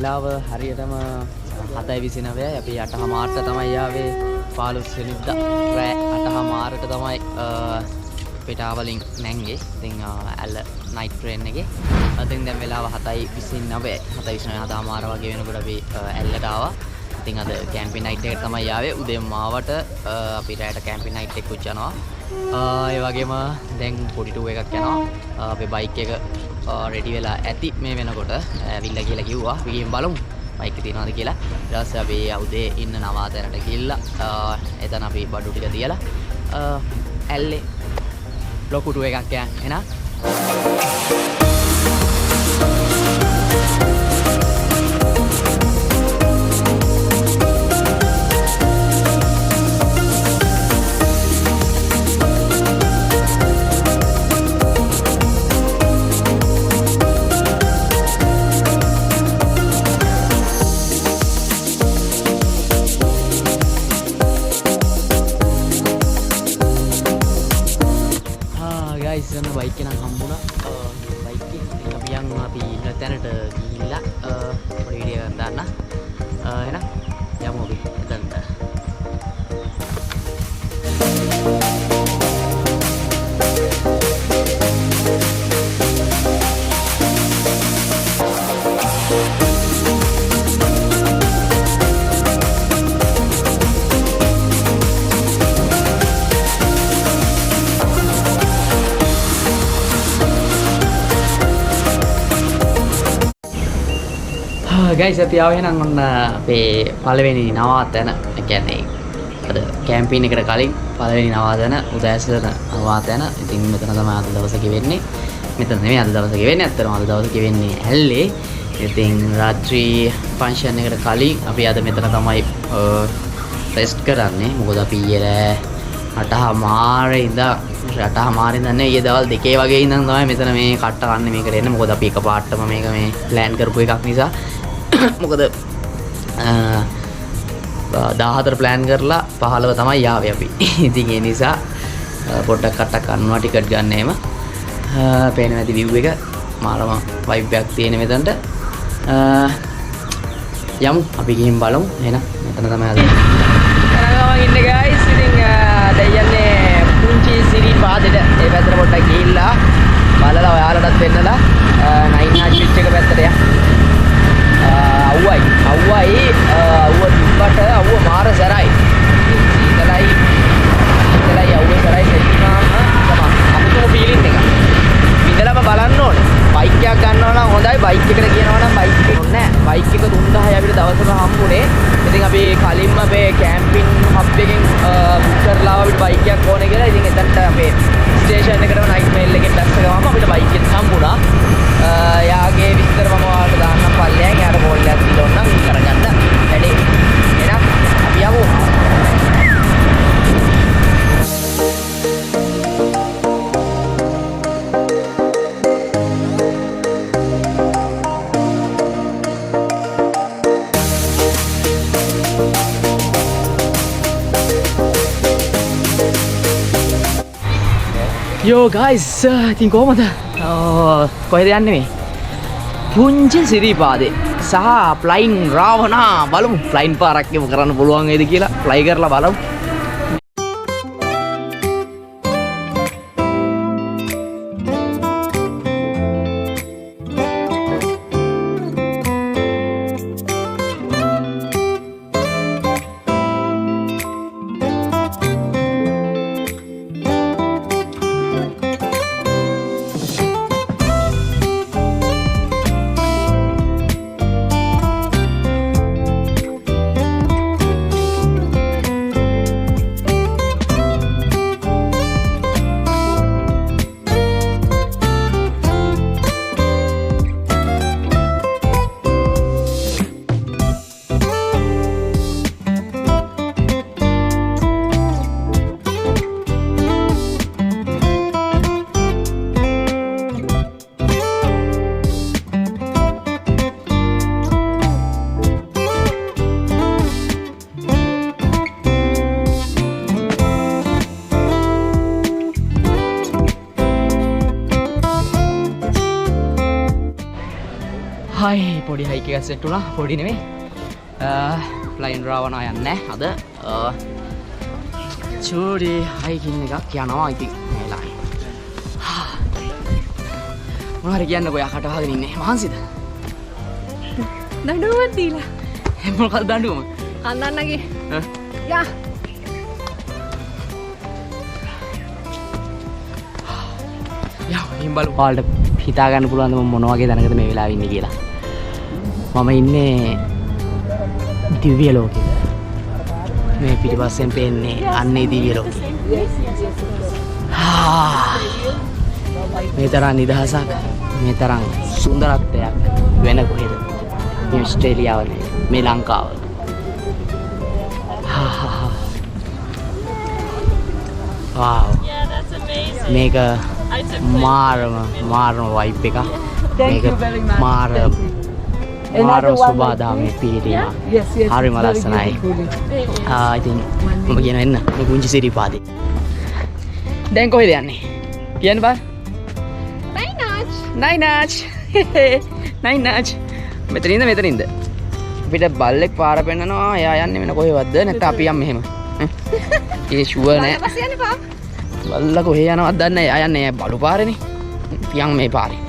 වෙලාව හරියටම 7:29යි. අපි 8:00ට තමයි ආවේ. 15 වෙනිදා රෑ 8:00ට තමයි පිටාවලින් නැංගේ. ඉතින් ඇල්ල නයිට් ට්‍රේන් එකේ. ඉතින් දැන් වෙලාව 7:29යි. 7:29 වගේ වෙනකොට අපි ඇල්ලට ආවා. ඉතින් අද කැම්පින් නයිට් එකට තමයි ආවේ. උදේ මාවට අපි රැට කැම්පින් නයිට් එකක් යනවා. ඒ වගේම දැන් පොඩි ටූ එකක් යනවා. අපේ බයික් එක රෙඩි වෙලා ඇති මේ වෙනකොට. ඇවිල්ලා කියලා කිව්වා. අපි ගිහින් බලමු බයික් එක තියනවාද කියලා. ඊට පස්සේ අපි උදේ ඉන්න නවාතැනට ගිහිල්ලා එතන අපි බඩු ටික තියලා ඇල්ලේ ලොකු ටූ එකක් යන්න එනවා. guys යන බයික් එක නම් හම්බුණා. බයික් එක ඉතින් අපි ඉන්න තැනට ගිහිල්ලා පොඩි වීඩියෝ එකක් දාන්න. එහෙනම් යමු අපි එතනට. guys අපි ආවේ නම් ඔන්න අපේ පළවෙනි නවාතැන. ඒ කියන්නේ අද කැම්පින් එකට කලින් පළවෙනි නවාතැන උදෑසන නවාතැන. ඉතින් මෙතන තමයි අද දවසේ ගෙවෙන්නේ. මෙතන නෙමෙයි අද දවසේ ගෙවෙන්නේ. ඇත්තටම අද දවසේ ගෙවෙන්නේ ඇල්ලේ. ඉතින් රාත්‍රී ෆන්ක්ෂන් එකට කලින් අපි අද මෙතන තමයි ටෙස්ට් කරන්නේ. මොකද අපි ඊයේ 8:00 ඉඳන් 8:00 ඉඳන් ඊයේ දවල් 2 වගේ ඉඳන් තමයි මෙතන මේ කට්ට කන්නේ මේකට එන්නේ. මොකද අපි එකපාරටම මේක මේ ප්ලෑන් කරපු එකක් නිසා. මොකද 14 ප්ලෑන් කරලා 15 තමයි ආවේ අපි. ඉතින් ඒ නිසා පොඩ්ඩක් කට්ටක් කන්නවා ටිකට් ගන්න එහෙම. පේනවා ඇති view එක. මාරම vibe එකක් තියෙන මෙතනට. යමු අපි ගිහින් බලමු. එහෙනම් මෙතන තමයි අද. කරගමන් ඉන්නේ guys. ඉතින් දැන් යන්නේ පුංචි සිරිපාදෙට. ඒ පැත්තට පොඩ්ඩක් ගිහිල්ලා බලලා ඔයාලටත් පෙන්නලා 9 ආච් පිච් එක පැත්තට යන්න. අවුවයි තිබ්බට අවුව මාර සැරයි. සීතලයි අවුව සැරයි සෙච්චිනාම තමයි අපිටම ෆීලින් එක. ඉඳලාම බලන්න ඕනේ. බයික් එකක් ගන්නවා නම් හොඳයි. බයික් එකට කියනවා නම් බයික් එක ඕනේ නැහැ. බයික් එක 3000යි අපිට දවසක හම්බුනේ. ඉතින් අපි කලින්ම අපේ කැම්පින් හබ් එකෙන් බුක් කරලා අපිට බයික් එකක් ඕනේ කියලා. ඉතින් එතනට අපේ ස්ටේෂන් එකටම නයිට් මේල් එකෙන් දැස්ස ගමම අපිට බයික් එක හම්බුණා. යාගේ විස්තර මම ඔයාලට දාන්නම් පල්ලෙයන්. යාට කෝල් එකක් දීලා ඕනනම් කරගන්න වැඩේ. එහෙනම් අපි යමු. Yo guys, ඉතින් කොහමද? කොහෙද යන්නේ මේ? පුංචි සිරිපාදේ සහ ෆ්ලයින් රාවණා. බලමු ෆ්ලයින් පාරක් එමු කරන්න පුළුවන් වේද කියලා. ෆ්ලයි කරලා බලමු. බයික් එක සෙට් වුණා පොඩි නෙමෙයි. ෆ්ලයින් රාවනා යන්නේ අද. චූඩි හයිකින් එකක් යනවා ඉතින් මේ වෙලාවේ. මොනවාරි කියන්නකෝ යා කට වහගෙන ඉන්නේ. මහන්සිද? දඬුවමක් දීලා. මොකක්ද දඬුවම? අන්නන්නගේ. යා. යා ඉතින් බලමු. ඔයාලට හිතා ගන්න පුළුවන්ද මම මොන වගේ දැනගද මේ වෙලාවේ ඉන්නේ කියලා. මම ඉන්නේ දිව්‍ය ලෝකෙක. මේ පිටිපස්සෙන් පේන්නේ අන්නේ දිව්‍ය ලෝකෙ. මේ තරම් නිදහසක්, මේ තරම් සුන්දරත්වයක් වෙන කොහෙද? මේ ඕස්ට්‍රේලියාව නෙවෙයි, මේ ලංකාව. wow. මේක මාරම වයිබ් එක. මේක මාරම සුබාදාමේ පිහිටීම. හරිම ලස්සනයි. ඉතින් මම කියන එන්න මේ පුංචි සිරිපාදේ. දැන් කොහෙද යන්නේ? කියන්න බෑ. නයිනාච්. මෙතනින්ද. අපිට බල්ලෙක් පාර පෙන්නනවා. එයා යන්නේ වෙන කොහෙවත්ද? නැත්නම් අපි යන්නේ මෙහෙම. ඒ ෂුවර් නෑ. බල්ලා කොහෙ යනවද දන්නේ නැහැ. එයා යන්නේ බලු පාරේනේ. පියන් මේ පාරේ.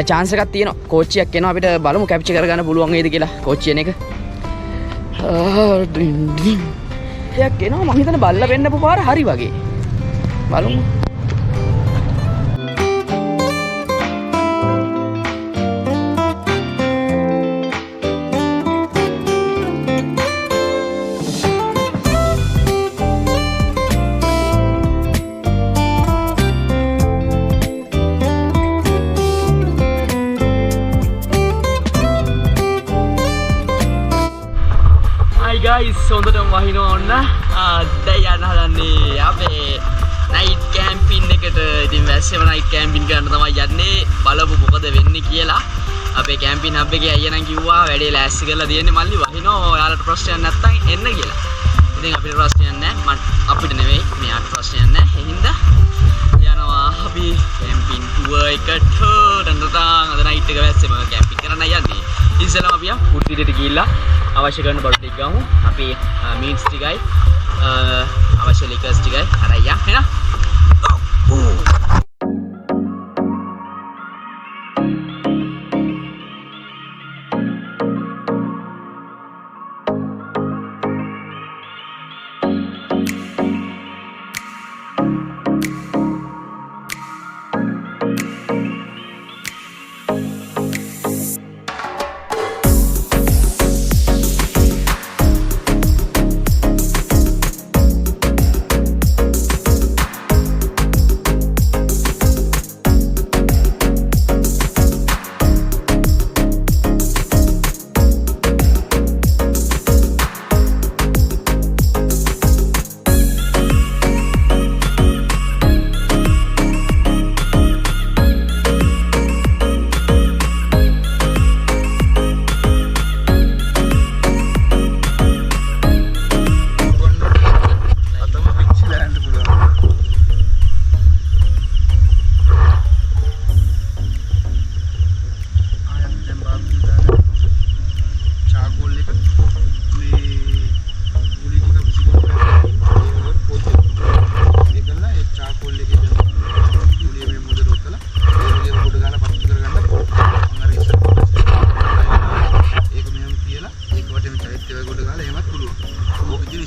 chance එකක් තියෙනවා. කෝච්චියක් එනවා අපිට බලමු කැප්චර් කරගන්න පුළුවන් වේද කියලා. කෝච්චියන එක. එකක් එනවා මම හිතන්නේ බල්ලා වෙන්නපු පාර හරි වගේ. බලමු. guys හොඳටම වහිනවා ඔන්න දැන් යන්න හදන්නේ අපේ නයිට් කැම්පින් එකට. ඉතින් වැස්සේම නයිට් කැම්පින් කරන්න තමයි යන්නේ. බලමු මොකද වෙන්නේ කියලා. අපේ කැම්පින් හබ් එකේ අයියා නම් කිව්වා වැඩේ ලෑස්ති කරලා තියෙන්නේ මල්ලි වහිනවා. ඔයාලට ප්‍රශ්නයක් නැත්තම් එන්න කියලා. ඉතින් අපිට ප්‍රශ්නයක් නැහැ. අපිට නෙවෙයි මෙයාට ප්‍රශ්නයක් නැහැ. ඒ හින්දා යනවා අපි කැම්පින් ටුවර් එකට. අද නයිට් එක වැස්සේම කැම්පින් කරන්න යන්නේ. ඉතින් අපි කුට්ටියට ගිහිල්ලා අවශ්‍ය කරන බඩු ටික ගමු. අපි මීට්ස් ටිකයි අවශ්‍ය ලිකර්ස් ටිකයි අරන් යන්න. එහෙනම්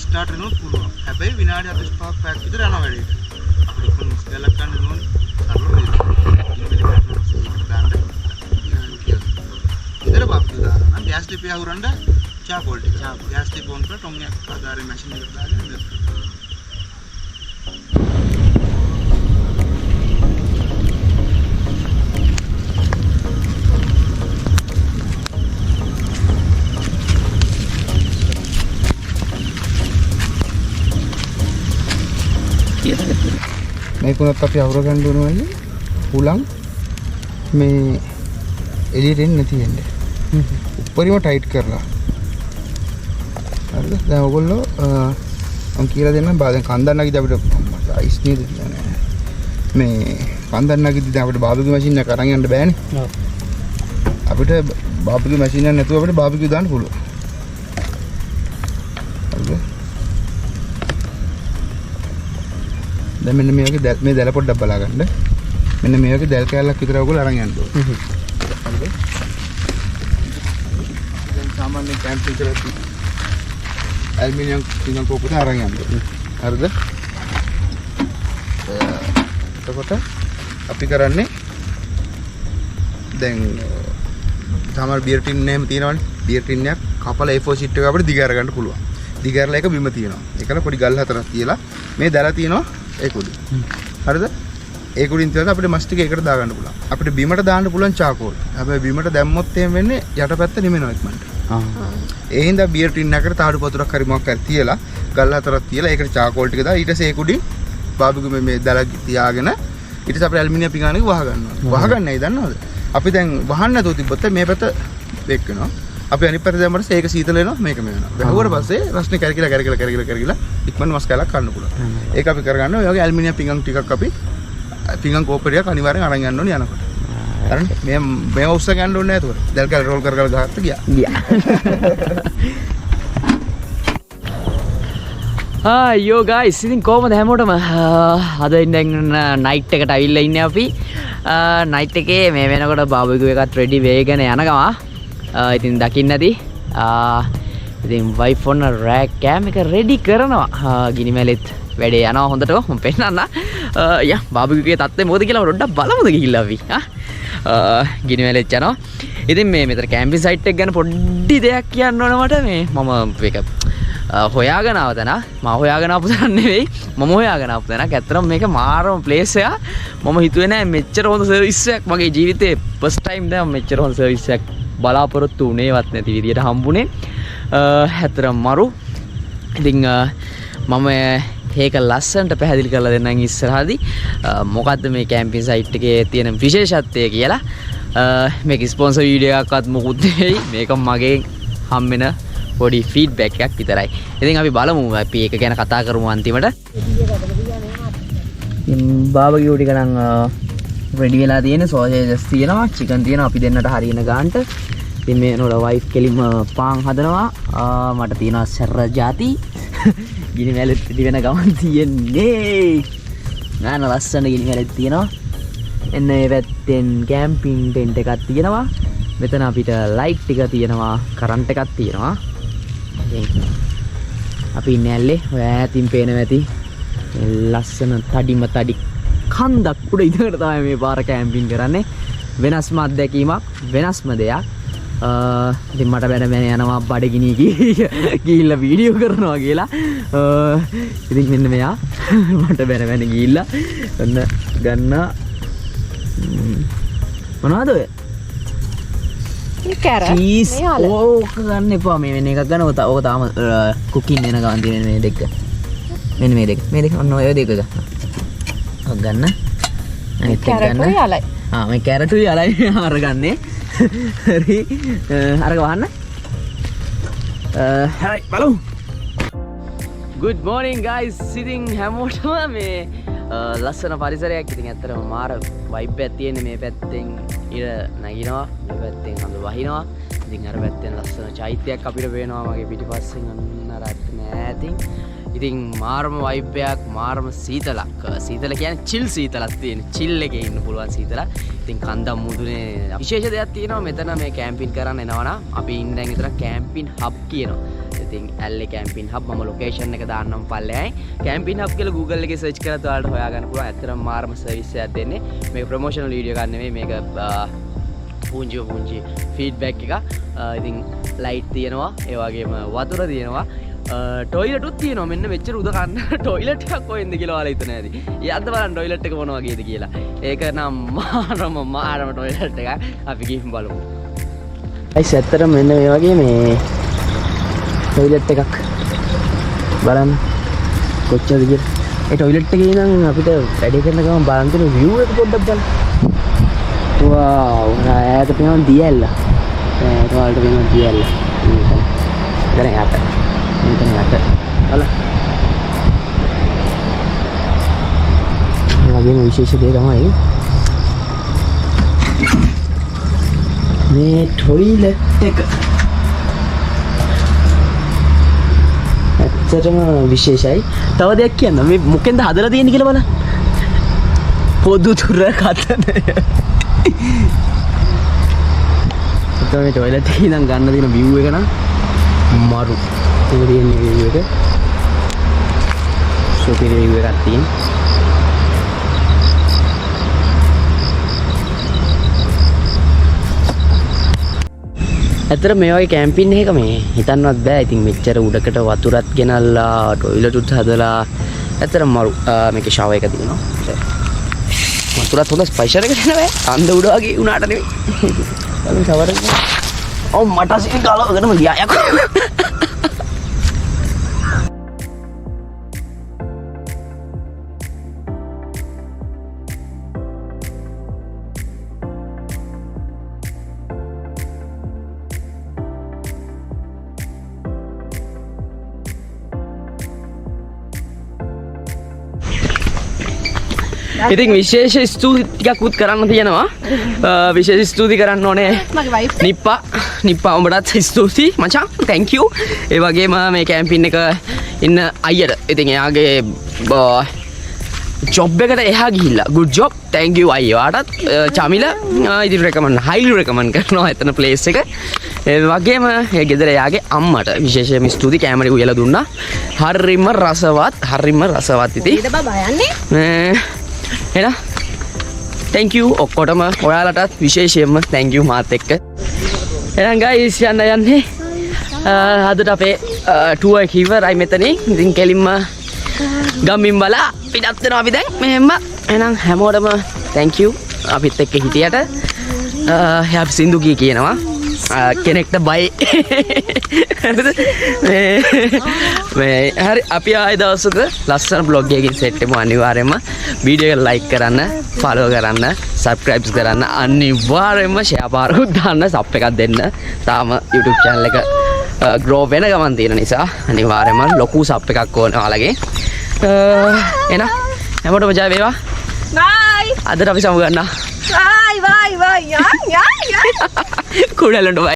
ස්ටාර්ට් වෙනොත් පුළුවන්. හැබැයි විනාඩි 45ක් පැයක් විතර යනවා වැඩේට. අපිට කොහොමද ස්කේලක් ගන්න ඕනේ? සරල වේද. ඉතර බක්තු දානවා නම් ගෑස් ලිපි අහුරන්න චාකෝල් ටික. ගෑස් ලිපි ඔන් කරලා ටොන් එකක් ආධාරේ මැෂින් එකට දාගෙන ඉන්න. මේකුණත් අපි අවුර ගන්න ඕනවනේ උලන් මේ එළියට එන්නේ නැති වෙන්නේ. උඩරිම ටයිට් කරලා. හරිද? දැන් ඔයගොල්ලෝ මම කියලා දෙන්නම් දැන් කන්දන් නැගිද අපිට අයිස් නේද කියන්නේ. මේ කන්දන් නැගිද දැන් අපිට බාබිකියු මැෂින් එක අරන් යන්න බෑනේ. ඔව්. අපිට බාබිකියු මැෂින් එක නැතුව අපිට බාබිකියු දාන්න පුළුවන්. හරිද? දැන් මෙන්න මේ වගේ මේ දැල පොඩ්ඩක් බලා ගන්න. මෙන්න මේ වගේ දැල් කෑල්ලක් විතර ඔයගොල්ලෝ අරන් යන්න ඕනේ. හරිද? දැන් සාමාන්‍ය කැම්පින් කරද්දී ඇල්මිනියම් පිඟන් කෝපුවට අරන් යන්න ඕනේ. හරිද? එතකොට අපි කරන්නේ දැන් සමහර බියර් ටින් එහෙම තියෙනවනේ. බියර් ටින් එකක් කපලා A4 sheet එක අපිට දිග අරගන්න පුළුවන්. දිග අරලා ඒක බිම තියෙනවා. ඒකල පොඩි ගල් හතරක් තියලා මේ දැලා තියෙනවා ඒක උඩින්. හරිද? ඒක උඩින් තියලා අපිට මස් ටික ඒකට දාගන්න පුළුවන්. අපිට බිමට දාන්න පුළුවන් චාකෝල්. හැබැයි බිමට දැම්මොත් එහෙම වෙන්නේ යටපැත්ත නිමෙනවා ඉක්මනට. ඒ හින්දා බියර් ටින් එකකට තාඩු පතුරක් හරි මොකක් හරි තියලා ගල් හතරක් තියලා ඒකට චාකෝල් ටික දාලා ඊට පස්සේ ඒක උඩින් බාබිකියු මේ දැලා තියාගෙන ඊට පස්සේ අපිට ඇලුමිනියම් පිඟානක වහ ගන්නවා. වහගන්නයි දන්නවද? අපි දැන් වහන්න නැතුව තිබ්බොත් මේ පැත්ත බේක් වෙනවා. අපි අනිත් පැත්ත දැම්මම ඒක සීතල වෙනවා මේක මේ වෙනවා. වැහුවට පස්සේ රස්නේ කැරකිලා ඉක්මන මස් කැලක් කන්න පුළුවන්. ඒක අපි කරගන්න ඔය වගේ ඇලුමිනියම් පිඟන් ටිකක් අපි පිඟන් කෝපරියක් අනිවාර්යෙන් අරන් යන්න ඕනේ යනකොට. හරිනේ? මේ උස්ස ගන්න ඕනේ නෑ ඒතකොට. දැල් කැල රෝල් කර ගහත් ගියා. යෝ ගයිස් ඉතින් කොහමද හැමෝටම අද ඉඳන් නයිට් එකට අවිල්ලා ඉන්නේ අපි නයිට් එකේ මේ වෙනකොට බාබිකියු එකත් රෙඩි වෙගෙන යන ගම ඉතින් දකින්න ඇති ඉතින් වයිෆ් ඔන්න රෑක් කෑම් එක රෙඩි කරනවා ගිනි මැලෙත් වැඩේ යනවා හොඳට මම පෙන්නන්න යා බාබිකියු එකේ තත්ත්වය මොකද කියලා පොඩ්ඩක් බලමුද ගිහිල්ලා අපි ගිනි මැලෙත් යනවා ඉතින් මේ මෙතන කැම්පින් සයිට් එක ගැන පොඩ්ඩි දෙයක් කියන්න ඕන මට මේ මම ඒක හොයාගෙන ආව තැන මම හොයාගෙන ආපු තැන නෙවෙයි මම හොයාගෙන ආපු තැනක් ඇත්තටම මේක මාරම ප්ලේස් එක මම හිතුවේ නෑ මෙච්චර හොඳ සර්විස් එකක් මගේ ජීවිතේ ෆස්ට් ටයිම් දැන් මෙච්චර හොඳ සර්විස් එකක් බලාපොරොත්තු වුණේවත් නැති විදියට හම්බුනේ ඇත්තටම මරු ඉතින් මම ඒක ලස්සනට පැහැදිලි කරලා දෙන්නම් ඉස්සරහදී මොකද්ද මේ කැම්පින් සයිට් එකේ තියෙන විශේෂත්වය කියලා මේක ස්පොන්සර් වීඩියෝ එකක්වත් මොකුත් නෙවෙයි මේක මගේ හම්බෙන පොඩි ෆීඩ්බැක් එකක් විතරයි. ඉතින් අපි බලමු අපි ඒක ගැන කතා කරමු අන්තිමට. බාබිකියු ටික නම් රෙඩි වෙලා තියෙන සෝසේජස් තියෙනවා, චිකන් තියෙනවා අපි දෙන්නට හරියන ගානට. ඉතින් මේ නෝඩ වයිෆ් කෙලිම පාන් හදනවා. මට තියෙනවා සැර ಜಾති. ගිනි මැලෙත් පිටි වෙන ගමන් තියෙන්නේ. නාන ලස්සන ගිනි මැලෙත් තියෙනවා. එන්න මේ පැත්තෙන් කැම්පින් ටෙන්ට් එකක් තියෙනවා. මෙතන අපිට ලයිට් ටික තියෙනවා, කරන්ට් එකක් තියෙනවා. අපි ඉන්නේ ඇල්ලේ ඔය ඈතින් පේනවා ඇති ලස්සන තඩිම තඩි කන්දක් උඩ ඉඳගෙන තමයි මේ පාර කැම්පින් කරන්නේ වෙනස්ම අත්දැකීමක් වෙනස්ම දෙයක් ඉතින් මට බැන යනවා බඩගිනි ගිහිල්ලා වීඩියෝ කරනවා කියලා ඉතින් මෙන්න මෙයා මට බැන ගිහිල්ලා ඔන්න ගන්න මොනවද ඔය චීස් ඕක ගන්න එපා මේ වෙන එකක් ගන්න ඕක තාම කුකින් වෙන ගමන් තියෙන මේ දෙක මෙන්න මේ දෙක ඔන්න ඔය දෙක ගන්න ඔක් ගන්න අනිත් එක ගන්න මේ කැරටුයි යලයි අරගන්නේ හරි අරක වහන්න හරි බලමු good morning guys ඉතින් හැමෝටම මේ ලස්සන පරිසරයක් ඉතින් ඇත්තටම මාර වයිබ් එකක් තියෙන මේ පැත්තෙන් ඉර නැගිනවා මේ පැත්තෙන් හඳ වහිනවා ඉතින් අර පැත්තෙන් ලස්සන චෛත්‍යයක් අපිට පේනවා මගේ පිටිපස්සෙන් අන්න රත් නෑතින් ඉතින් මාරම වයිබ් එකක් මාරම සීතලක් සීතල කියන්නේ චිල් සීතලක් තියෙන චිල් එකේ ඉන්න පුළුවන් සීතලක් ඉතින් කන්දම් මුදුනේ විශේෂ දෙයක් තියෙනවා මෙතන මේ කැම්පින් කරන්න එනවනම් අපි ඉන්න දැන් විතර කැම්පින් හබ් කියනවා ඉතින් ඇල්ලේ කැම්පින් හබ් මම ලොකේෂන් එක දාන්නම් පල්ලෙහායි කැම්පින් හබ් කියලා Google එකේ සර්ච් කරලා ඔයාලට හොයාගන්න පුළුවන් ඇත්තටම මාරම සර්විස් එකක් දෙන්නේ මේක ප්‍රොමෝෂනල් වීඩියෝ එකක් නෙමෙයි මේක පුංචි ෆීඩ්බැක් එක ඉතින් ලයිට් තියෙනවා ඒ වගේම වතුර තියෙනවා ටොයිලටුත් තියෙනවා මෙන්න මෙච්චර උද කන්න ටොයිලට් එකක් කොහෙන්ද කියලා ඔයාලා හිතන ඇති යද්ද බලන්න ටොයිලට් එක මොන වගේද කියලා ඒක නම් මාරම ටොයිලට් එකක් අපි ගිහින් බලමු අයිස් ඇත්තටම මෙන්න මේ වගේ මේ ටොයිලට් එකක් බලන්න කොච්චරද කියලා ඒ ටොයිලට් එකේ ඉඳන් අපිට වැඩේ කරන ගමන් බලන්න තියෙන view එක පොඩ්ඩක් බලන්න wow ඈත පේනවා දියැල්ල ඈත වලට පේනවා දියැල්ල මෙතන යට බලන්න ඒ වගේම විශේෂ දේ තමයි මේ ටොයිලට් එක ඇත්තටම විශේෂයි. තව දෙයක් කියන්න. මේ මොකෙන්ද හදලා තියෙන්නේ කියලා බලන්න. පොදු තුර කතන. මේ ටොයිලට් එකේ ඉඳන් ගන්න තියෙන view එක නම් මරු. ඒක තියෙන්නේ view එක. සුපිරි view එකක් තියෙන. ඇත්තට මේ වගේ කැම්පින් එකක මේ හිතන්නවත් බෑ. ඉතින් මෙච්චර උඩකට වතුරත් ගෙනල්ලා ටොයිලට් උත් හදලා ඇත්තට මරු. මේකේ ෂාවර් එක තියෙනවා. වතුරත් හොඳ ස්පයිසර් එකක් දෙනවා. අන්ද උඩ වගේ උනාට නෙවෙයි. බලමු ෂාවර් එක. ඔව් මට සින් ගලවගෙනම ගියා යකෝ. ඉතින් විශේෂ ස්තුති ටිකක් උත් කරන්න තියෙනවා. විශේෂ ස්තුති කරන්න ඕනේ මගේ වයිෆ් නිප්පා උඹටත් ස්තුති මචං. thank you. ඒ වගේම මේ කැම්පින් එක ඉන්න අයියට ඉතින් එයාගේ ජොබ් එකට එහා ගිහිල්ලා good job. thank you අයියාටත්. Chamila ඉතින් recommend highly recommend කරනවා එතන place එක. ඒ වගේම ඒ ගෙදර එයාගේ අම්මට විශේෂයෙන්ම ස්තුති කැමරේ උයලා දුන්නා. හරිම රසවත් ඉතින්. ඊට බබා යන්නේ. එහෙනම් thank you ඔක්කොටම ඔයාලටත් විශේෂයෙන්ම thank you මාත් එක්ක. එහෙනම් guys යන්නේ අදට අපේ tour එක ඉවරයි මෙතනින්. ඉතින් කෙලින්ම ගම්මින් බලා පිටත් වෙනවා අපි දැන් මෙහෙම. එහෙනම් හැමෝටම thank you අපිත් එක්ක හිටියට. අපි සින්දු කියනවා කෙනෙක්ට බයි. මේ හරි අපි ආයෙ දවසක ලස්සන බ්ලොග් එකකින් සෙට් වෙමු. අනිවාර්යයෙන්ම වීඩියෝ එක ලයික් කරන්න, ෆලෝ කරන්න, සබ්ස්ක්‍රයිබ් කරන්න, අනිවාර්යයෙන්ම ෂෙයා පාරකුත් දාන්න, සබ් එකක් දෙන්න. තාම YouTube channel එක grow වෙන ගමන් තියෙන නිසා අනිවාර්යයෙන්ම ලොකු සබ් එකක් ඕන ඔයාලගේ. එහෙනම් හැමෝටම ජය වේවා. බයි. අදට අපි සමු ගන්නවා. බයි. කුඩලන්ට බයි.